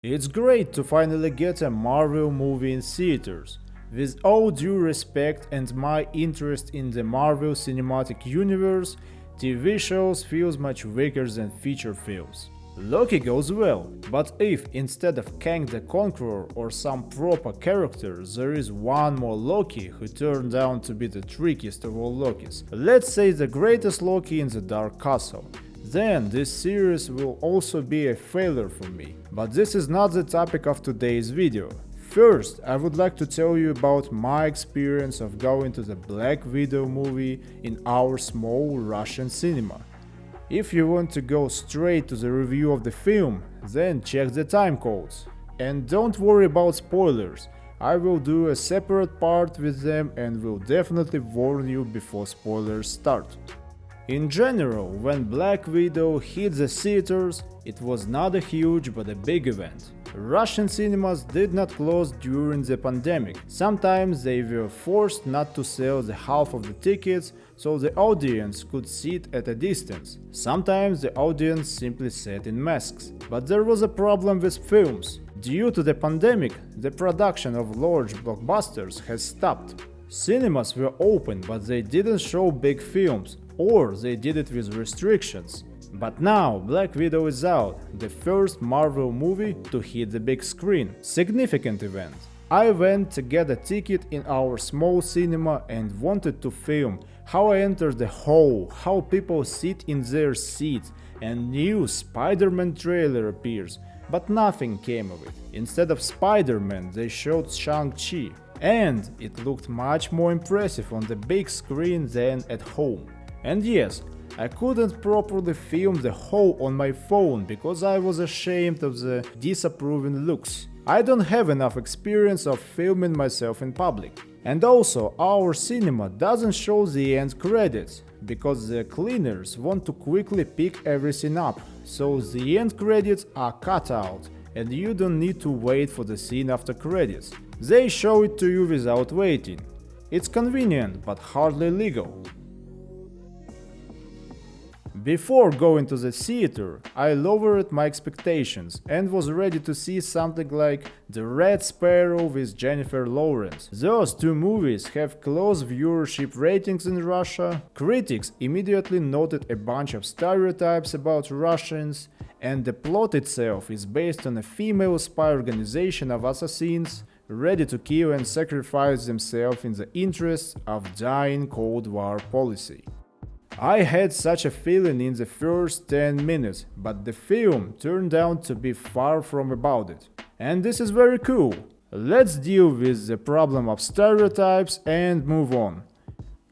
It's great to finally get a Marvel movie in theaters. With all due respect and my interest in the Marvel Cinematic Universe, TV shows feels much weaker than feature films. Loki goes well, but if instead of Kang the Conqueror or some proper character there is one more Loki who turned out to be the trickiest of all Lokis, let's say the greatest Loki in the Dark Castle, then this series will also be a failure for me. But this is not the topic of today's video. First, I would like to tell you about my experience of going to the Black Widow movie in our small Russian cinema. If you want to go straight to the review of the film, then check the timecodes. And don't worry about spoilers, I will do a separate part with them and will definitely warn you before spoilers start. In general, when Black Widow hit the theaters, it was not a huge but a big event. Russian cinemas did not close during the pandemic. Sometimes they were forced not to sell the half of the tickets so the audience could sit at a distance. Sometimes the audience simply sat in masks. But there was a problem with films. Due to the pandemic, the production of large blockbusters has stopped. Cinemas were open, but they didn't show big films, or they did it with restrictions. But now Black Widow is out, the first Marvel movie to hit the big screen. Significant event. I went to get a ticket in our small cinema and wanted to film how I enter the hall, how people sit in their seats, and new Spider-Man trailer appears, but nothing came of it. Instead of Spider-Man, they showed Shang-Chi, and it looked much more impressive on the big screen than at home. And yes, I couldn't properly film the whole on my phone because I was ashamed of the disapproving looks. I don't have enough experience of filming myself in public. And also, our cinema doesn't show the end credits, because the cleaners want to quickly pick everything up, so the end credits are cut out, and you don't need to wait for the scene after credits. They show it to you without waiting. It's convenient, but hardly legal. Before going to the theater, I lowered my expectations and was ready to see something like The Red Sparrow with Jennifer Lawrence. Those two movies have close viewership ratings in Russia. Critics immediately noted a bunch of stereotypes about Russians, and the plot itself is based on a female spy organization of assassins ready to kill and sacrifice themselves in the interests of dying Cold War policy. I had such a feeling in the first 10 minutes, but the film turned out to be far from about it. And this is very cool. Let's deal with the problem of stereotypes and move on.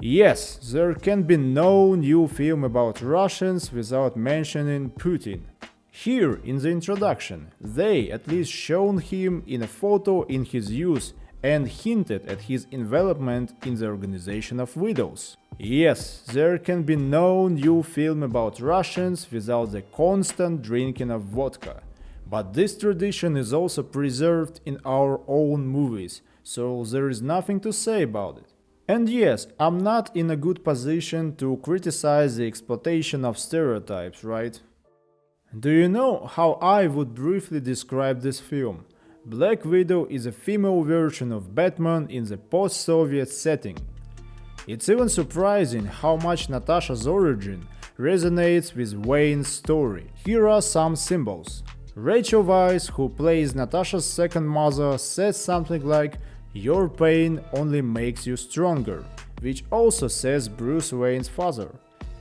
Yes, there can be no new film about Russians without mentioning Putin. Here, in the introduction, they at least shown him in a photo in his youth and hinted at his involvement in the organization of widows. Yes, there can be no new film about Russians without the constant drinking of vodka. But this tradition is also preserved in our own movies, so there is nothing to say about it. And yes, I'm not in a good position to criticize the exploitation of stereotypes, right? Do you know how I would briefly describe this film? Black Widow is a female version of Batman in the post-Soviet setting. It's even surprising how much Natasha's origin resonates with Wayne's story. Here are some symbols. Rachel Weisz, who plays Natasha's second mother, says something like, "Your pain only makes you stronger," which also says Bruce Wayne's father.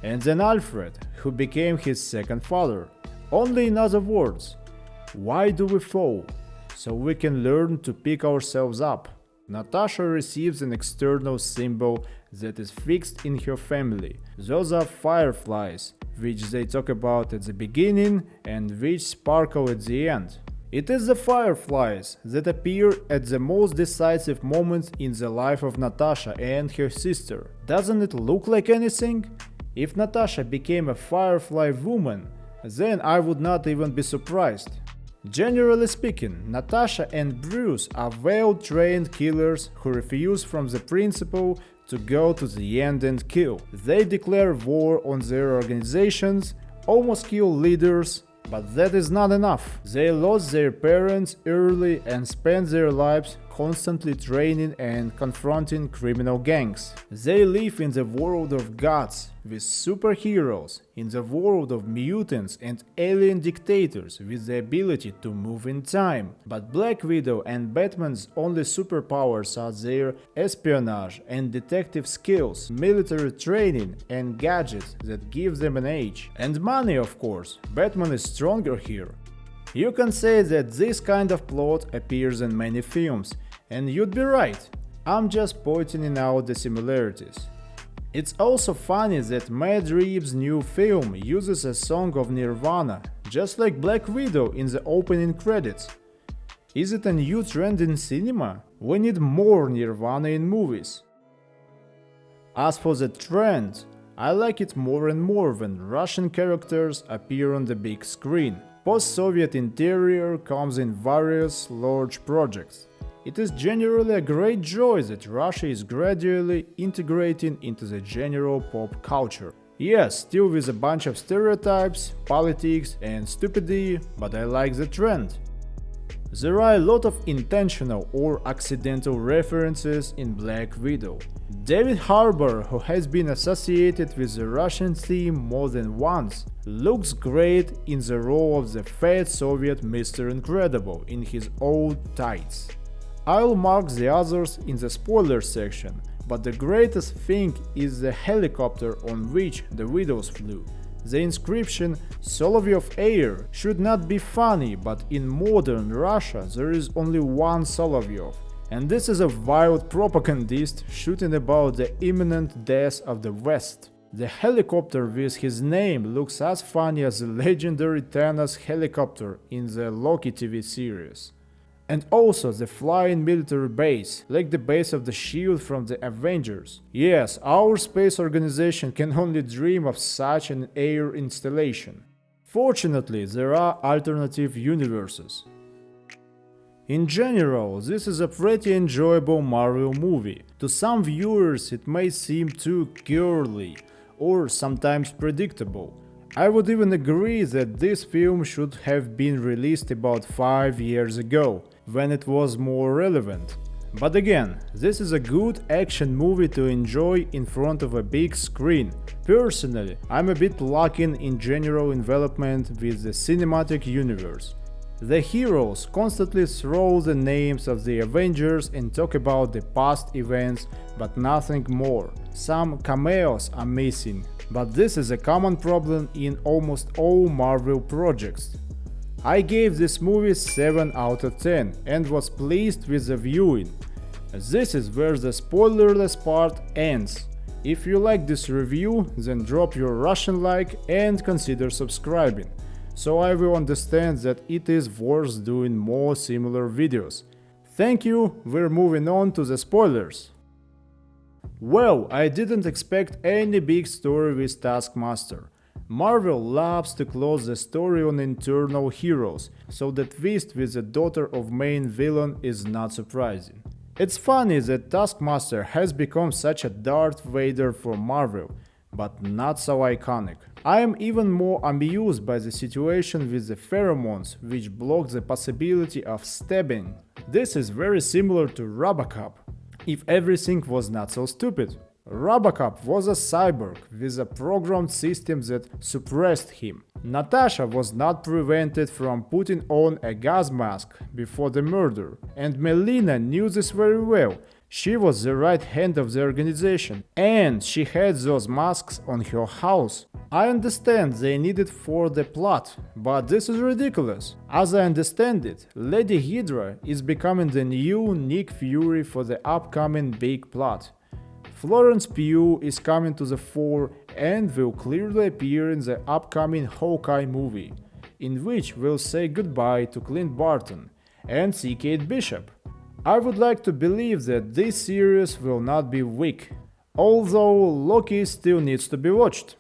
And then Alfred, who became his second father. Only in other words, why do we fall? So we can learn to pick ourselves up. Natasha receives an external symbol that is fixed in her family. Those are fireflies, which they talk about at the beginning and which sparkle at the end. It is the fireflies that appear at the most decisive moments in the life of Natasha and her sister. Doesn't it look like anything? If Natasha became a firefly woman, then I would not even be surprised. Generally speaking, Natasha and Bruce are well-trained killers who refuse from the principle to go to the end and kill. They declare war on their organizations, almost kill leaders, But that is not enough. They lost their parents early and spent their lives constantly training and confronting criminal gangs. They live in the world of gods with superheroes, in the world of mutants and alien dictators with the ability to move in time. But Black Widow and Batman's only superpowers are their espionage and detective skills, military training and gadgets that give them an edge. And money, of course. Batman is stronger here. You can say that this kind of plot appears in many films, and you'd be right. I'm just pointing out the similarities. It's also funny that Matt Reeves' new film uses a song of Nirvana, just like Black Widow in the opening credits. Is it a new trend in cinema? We need more Nirvana in movies. As for the trend, I like it more and more when Russian characters appear on the big screen. Post-Soviet interior comes in various large projects. It is generally a great joy that Russia is gradually integrating into the general pop culture. Yes, still with a bunch of stereotypes, politics and stupidity, but I like the trend. There are a lot of intentional or accidental references in Black Widow. David Harbour, who has been associated with the Russian theme more than once, looks great in the role of the fat Soviet Mr. Incredible in his old tights. I'll mark the others in the spoiler section, but the greatest thing is the helicopter on which the widows flew. The inscription Solovyov Air should not be funny, but in modern Russia there is only one Solovyov, and this is a wild propagandist shooting about the imminent death of the West. The helicopter with his name looks as funny as the legendary Thanos helicopter in the Loki TV series. And also the flying military base, like the base of the SHIELD from the Avengers. Yes, our space organization can only dream of such an air installation. Fortunately, there are alternative universes. In general, this is a pretty enjoyable Marvel movie. To some viewers it may seem too girly, or sometimes predictable. I would even agree that this film should have been released about 5 years ago, when it was more relevant. But again, this is a good action movie to enjoy in front of a big screen. Personally, I'm a bit lacking in general involvement with the cinematic universe. The heroes constantly throw the names of the Avengers and talk about the past events, but nothing more. Some cameos are missing, but this is a common problem in almost all Marvel projects. I gave this movie 7 out of 10 and was pleased with the viewing. This is where the spoilerless part ends. If you like this review, then drop your Russian like and consider subscribing, so I will understand that it is worth doing more similar videos. Thank you, we're moving on to the spoilers. Well, I didn't expect any big story with Taskmaster. Marvel loves to close the story on internal heroes, so the twist with the daughter of main villain is not surprising. It's funny that Taskmaster has become such a Darth Vader for Marvel, but not so iconic. I am even more amused by the situation with the pheromones, which block the possibility of stabbing. This is very similar to Robocop, if everything was not so stupid. Robocop was a cyborg with a programmed system that suppressed him. Natasha was not prevented from putting on a gas mask before the murder, and Melina knew this very well. She was the right hand of the organization, and she had those masks on her house. I understand they need it for the plot, but this is ridiculous. As I understand it, Lady Hydra is becoming the new Nick Fury for the upcoming big plot. Florence Pugh is coming to the fore and will clearly appear in the upcoming Hawkeye movie, in which we'll say goodbye to Clint Barton and see Kate Bishop. I would like to believe that this series will not be weak, although Loki still needs to be watched.